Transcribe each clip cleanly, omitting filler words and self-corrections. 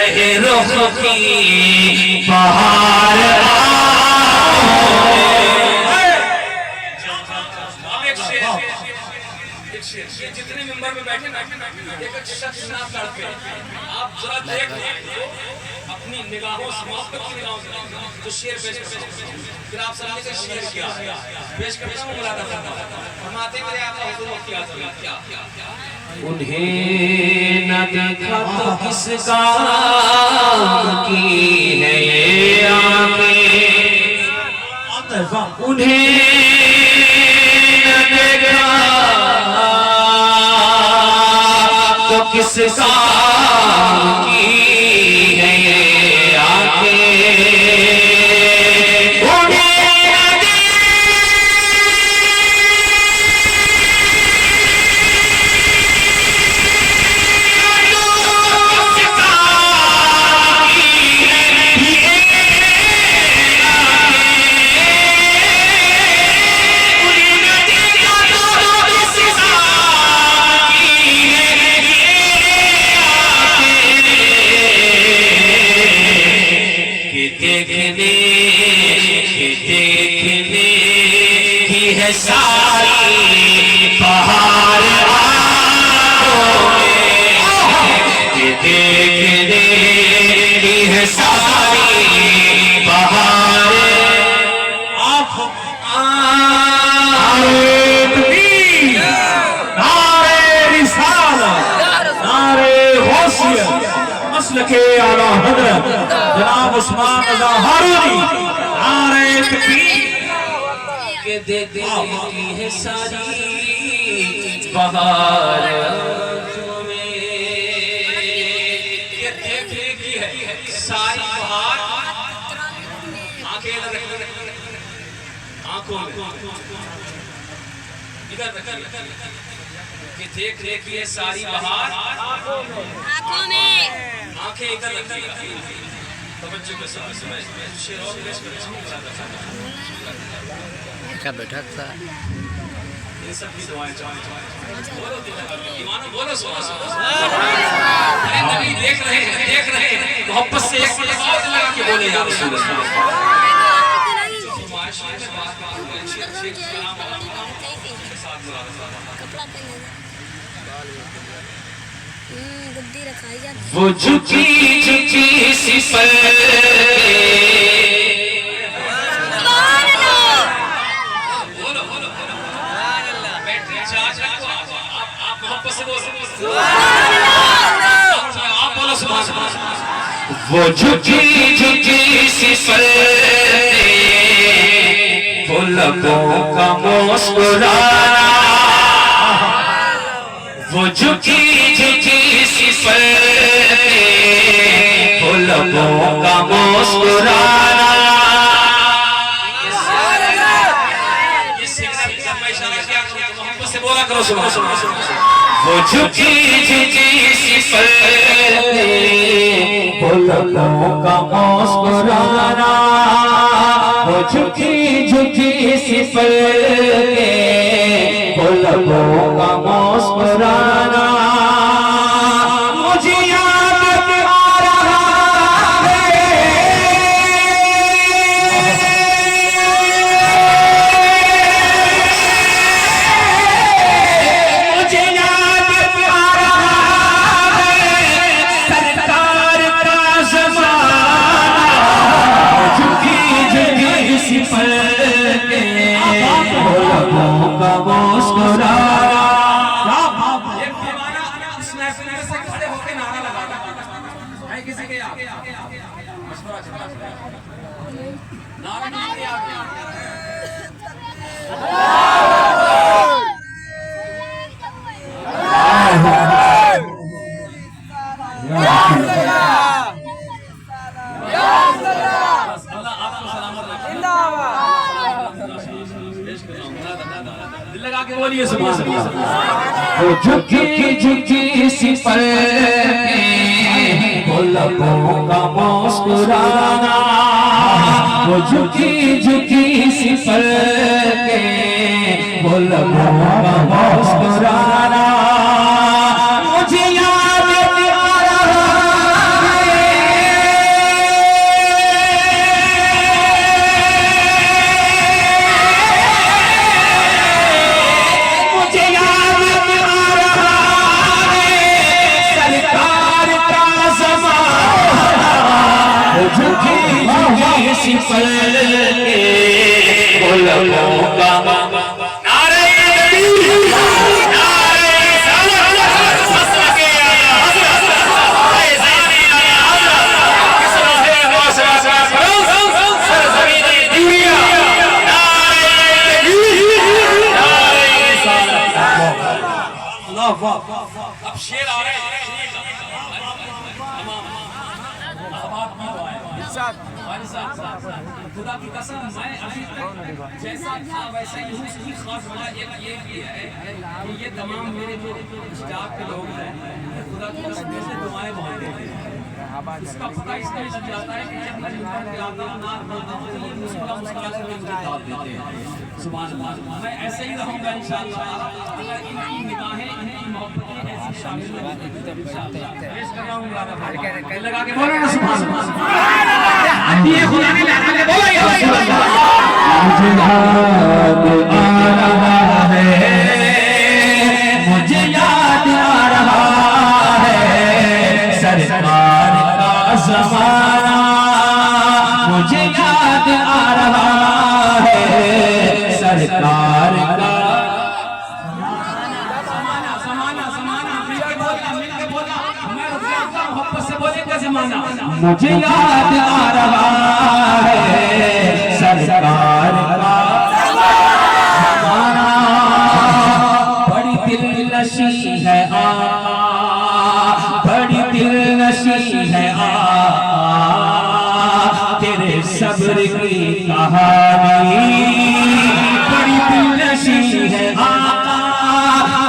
रहे रुख की बहार जितने मेंबर में बैठे ना एक शख्स ना तड़पे, आप जरा देख अपनी निगाहों से जो शेर पेश करते हैं, फिर आप सामने से शेर क्या पेश करते हैं, मुलाकात फरमाते मेरे आका हुजूर क्या क्या क्या उन्हें न देखा तो किस काम की है ये आंखें, उन्हें न देखा तो किस काम की है ये आंखें, देखने की है सारी बहार आँखों में, देखने की है सारी बहार आँखों में। नारे रिसालत, नारे गौसियत, मसलके आला हज़रत जनाब उस्मान रज़ा हारूनी, नारे तकबीर के देती है सारी बहार आँखों में, ये देखने की है सारी बहार आंखें आंखों में, इधर कि देखने की है सारी बहार आंखों में, आंखें इधर तवज्जो के साथ शेर और पेश करें। बैठक था इन सब की दुआएं बोलो ईमानो बोलो नबी देख रहे हैं मोहब्बत से एक आवाज लगा के बोले या रसूल अल्लाह। वो झुकी झुकी सी पल वो झुकी झुकी सी पल वो लबों का मुस्कुराना, वो झुकी झुकी सी पल वो लबों का मुस्कुराना, बोला करो वो झुकी झुकी सी पल वो लबों का मुस्कुराना, वो झुकी झुकी सी पल वो लबों का मुस्कुराना, मुझे याद आ रहा है बोलिए सुभान अल्लाह। वो झुकी झुकी सी पल वो लबों का मुस्कुराना, वो झुकी झुकी सी पल वो लबों का मुस्कुराना, मुझे याद आ रहा है झुकी झुकी सिपल के गुलामों का नारे तकबीर नारे अब शेर आ रहे हैं खुदा की कसम मैं अभी तक जैसा था वैसा ही हूँ। इसकी खास वजह एक ये भी है कि ये तमाम मेरे जो स्टाफ के लोग हैं खुदा की कसम से दुआएं मांगते हैं। इसका पता इसलिए लग जाता है कि जब मैं ऊपर पे आता हूँ नार पढ़ता हूँ तो ये मुस्कुरा मुस्कुरा कर मुझे दाद देते हैं। सुभान अल्लाह। मैं ऐसे ही रहूँगा इंशाअल्लाह अगर इनकी निगाहें इनकी मोहब्बतें ऐसी शामिल होंगी इंशाअल्लाह। पेश कर रहा हूँ लगा के बोलो ना सुभान अल्लाह। ये खुदा ने लगा के बोला या सुभान अल्लाह। मुझे याद आ रहा है मुझे याद आ रहा है सरकार का ज़माना मुझे याद आ रहा है सरकार का मुझे याद आ रहा है सरकार का ज़माना बड़ी दिलनशी है बड़ी दिलनशी है तेरे सब्र की कहानी बड़ी दिलनशी है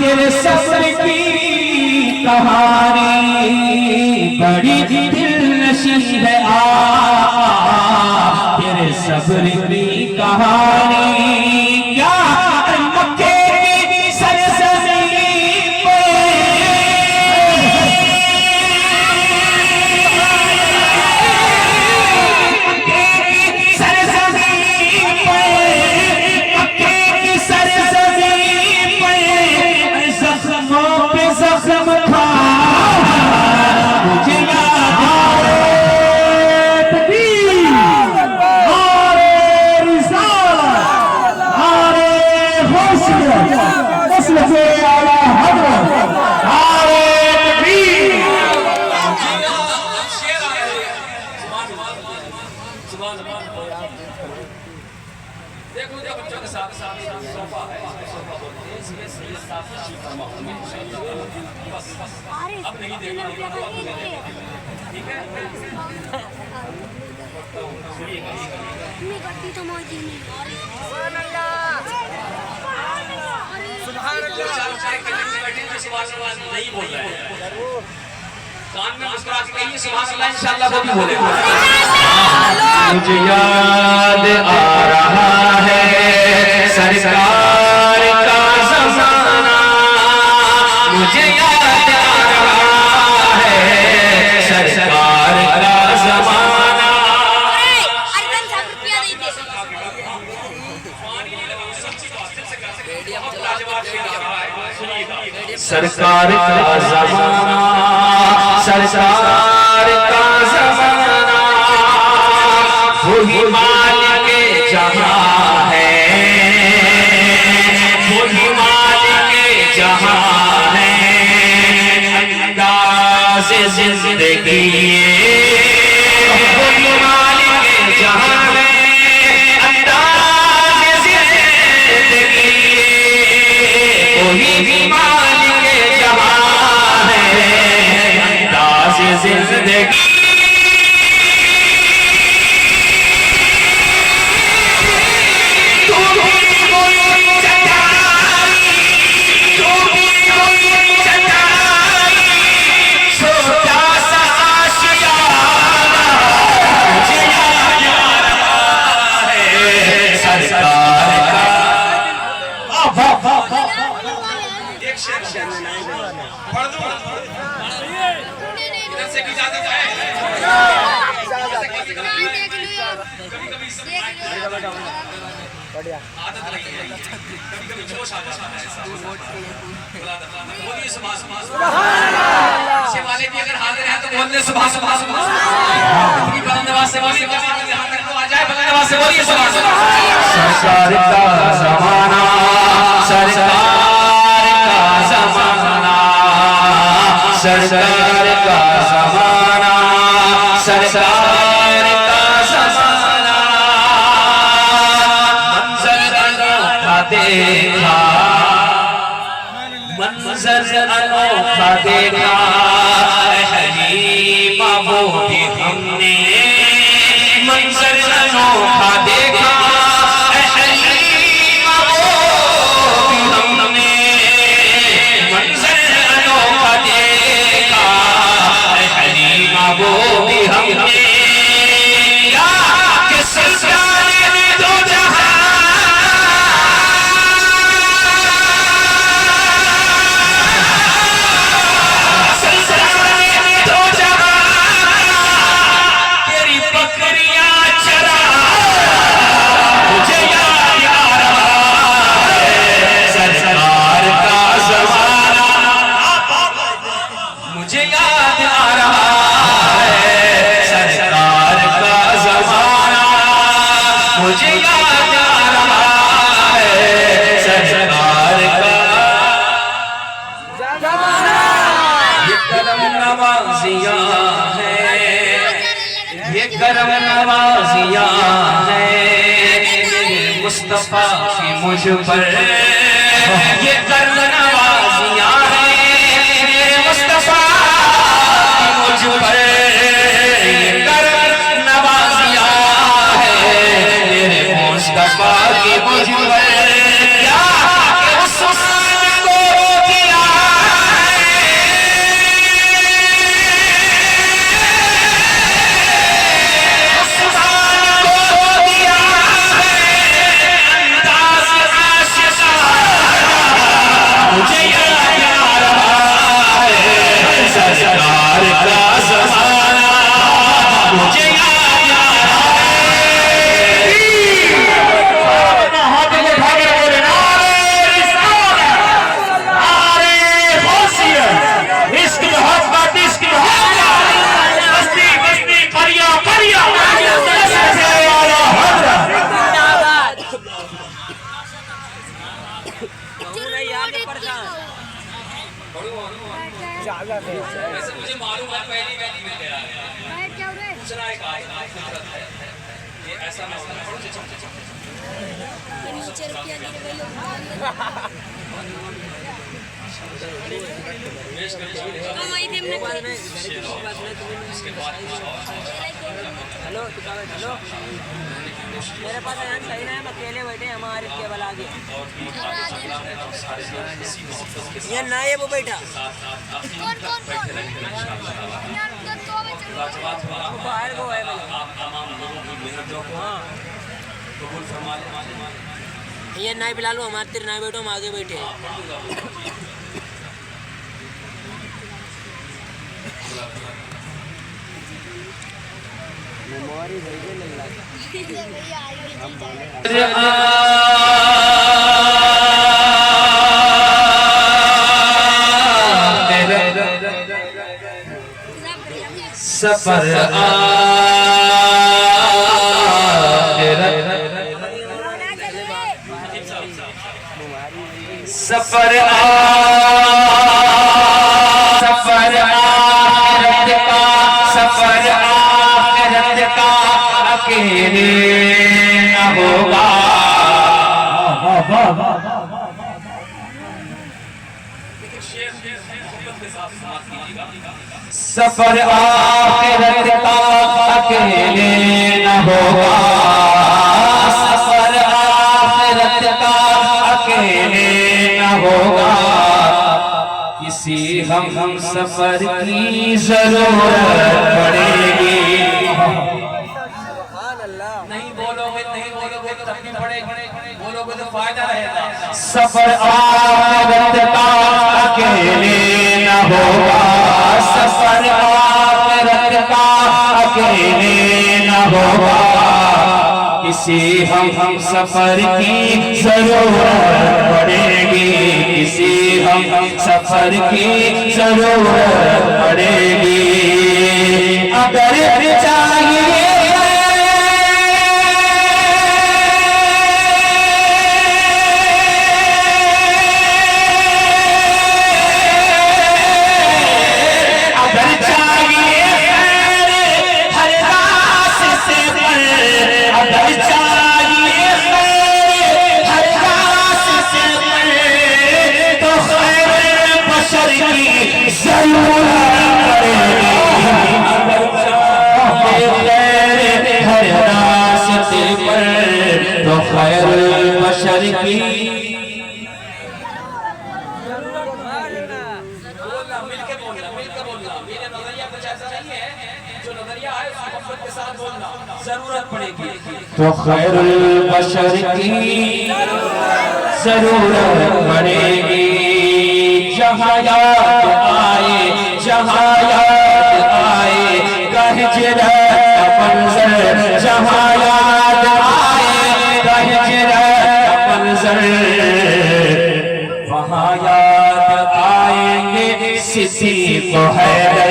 तेरे सब्र की कहानी बड़ी दिलनशी है तेरे सब्र की कहानी क्या मक्के की सरजमीं पे मक्के की सरजमीं पे मक्के की सरजमीं पे ज़ख्मों पे ज़ख्म खा मुझे याद आ देखो जो बच्चों के साथ साथ सोफा है सोफा बोलते हैं इसमें से साथ फरमा बस अब नहीं देखना ठीक है गड्डी तो मौजी नहीं नहीं बोल रहे हैं कान में मुस्कुरा के कहिए सुभान अल्लाह इंशाअल्लाह वो भी बोलेगा। मुझे याद आ रहा है सरकार का ज़माना मुझे याद आ रहा है सरकार का ज़माना सरकार का ज़माना सरकार का ज़माना वही मालिक जहां है वही मालिक जहां है अंदाज़ ज़िंदगी वही मालिक जहां है अंदाज़ ज़िंदगी वही मालिक जहां है अंदाज़ ज़िंदगी इधर से की जाती है कभी कभी आदत लगी है, कभी-कभी जोश आ जाता है ऐसा। बोलिए सुभाष सुभाष पीछे वाले भी अगर हाजिर हैं तो बोलने सुभाष सुभाष इतनी बुलंदवाज से बोलिए यहाँ तक तो आ जाए, बुलंदवाज से बोलिए सुभाष सुभाष। सरकार का ज़माना, सरकार का ज़माना, सरकार का ज़माना, सरकार का ज़माना। मंजर अनोखा देखा, मंजर अनोखा देखा, हलीमा वो भी हमने मंजर अनोखा देखा, हलीमा वो भी हमने मंजर अनोखा देखा, हलीमा वो भी हमने या कि सरकार ने दो जहां मुझे याद आ रहा है, सरकार का ज़माना। ये करम नवाज़ियाँ हैं, ये करम नवाज़ियाँ हैं मुस्तफ़ा की मुझ पर, ये करम नवाज़ियाँ हैं मुस्तफ़ा की मुझ पर, ये करम नवाज़ियाँ मुस्तफा की मुझ पर क्या उस्मान को किया उस्मान को दिया अंदाज़ आशिक़ा, मुझे याद आ रहा है सरकार का ज़माना, मुझे याद आ रहा है। वैसे मुझे मालूम है पहली वैली मिल गया है, दूसरा एक फितरत है, ये ऐसा ना होना हेलो हेलो मेरे पास यहाँ सही ना है, अकेले बैठे हमारे केवल आगे ये ना है वो बैठा बाहर को है ये ना पिला लो, हमारे तेरे ना बैठो, हम आगे बैठे हैं। मेमोरी भेजे लल्ला सफर सफर सफर आखिरत का, सफर आखिरत का अकेले न होगा। सफर आखिरत का अकेले न होगा, सफर आखिरत का अकेले न होगा, किसी हम सफर की जरूरत पड़ेगी। नहीं बोलोगे तब भी पड़ेगी, बोलोगे तो फायदा रहेगा। सफर आखिरत का अकेले न होगा, सफर आखिरत का अकेले न होगा, किसी हम सफर की जरूरत पड़ेगी, किसी हम सफर की जरूरत पड़ेगी। अगर चाहिए बशर की मिलकर बोलना। मेरा नजरिया कुछ ऐसा नहीं है, जो नजरिया है उसको मोहब्बत के साथ बोलना। जरूरत पड़ेगी तो खैरुल बशर की जरूरत पड़ेगी। जहाँ याद आए, जहाँ याद आए गहजरत मंजर, जहाँ याद आए गहजरत मंजर, वहाँ याद आएंगे सिद्दीक़ हैदर,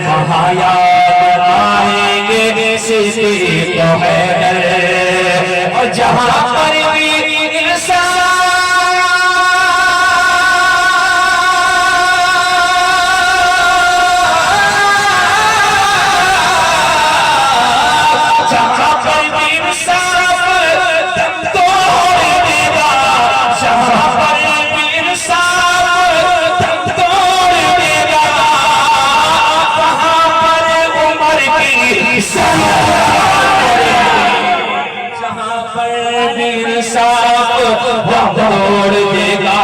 वहाँ याद आएंगे सिद्दीक़ हैदर। और जहाँ पर भी इंसान तोड़ देगा,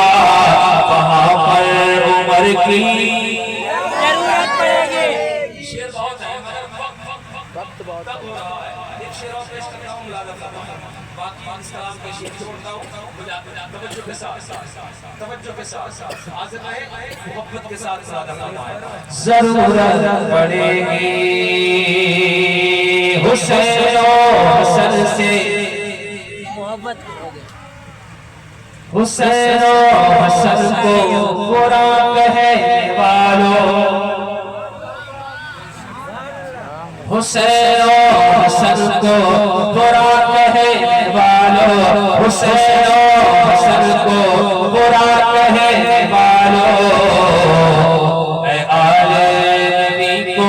वहाँ पर उमर की जरूरत पड़ेगी। शेर बहुत है मगर वक्त बहुत हो रहा है। एक शेर और पेश करता हूँ, मुलाज़ा करता हूँ, बाकी इस कलाम के शेर छोड़ता हूँ। तवज्जो के साथ हाजिर रहे, मोहब्बत के साथ मुलाज़ा करना। जरूरत पड़ेगी हुसैन हसन से, मोहब्बत हुसैन हसन को बुरा कहने वालों, हुसैन हसन को बुरा कहने वालों, हुसैन हसन को बुरा कहने वालों, ऐ आले नबी को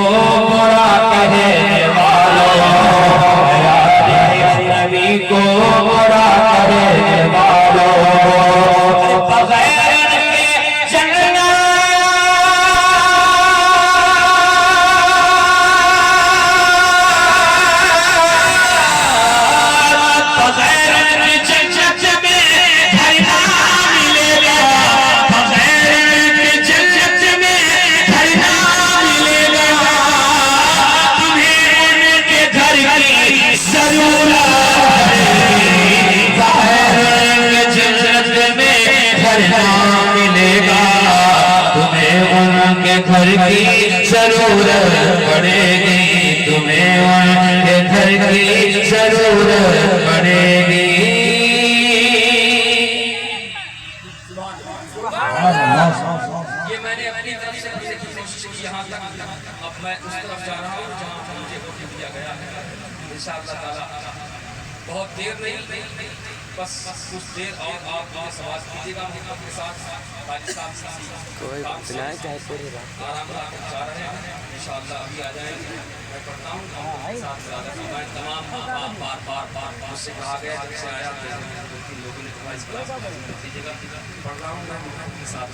बुरा कहने वालों, ऐ आले नबी को बुरा कहने वालों, बगैर के जन्नत घर की जरूरत पड़ेगी, तुम्हें उनके घर की जरूरत पड़ेगी। ये मैंने अपनी तरफ से लिखने की कोशिश की यहाँ तक। अब मैं उस तरफ जा रहा हूँ जहाँ मुझे हुक्म दिया गया है। इंशाअल्लाह ताला बहुत देर नहीं, बस कुछ देर और आप मुझे सवाल कीजिएगा मोहब्बत के साथ। कोई आराम जा रहे हैं इंशाअल्लाह, अभी आ जाएंगे। मैं पढ़ता हूँ तमाम बार मुझसे कहा गया जब से आया लोगों ने इस क्लास कीजिएगा। पढ़ रहा हूँ मैं मोहब्बत के साथ।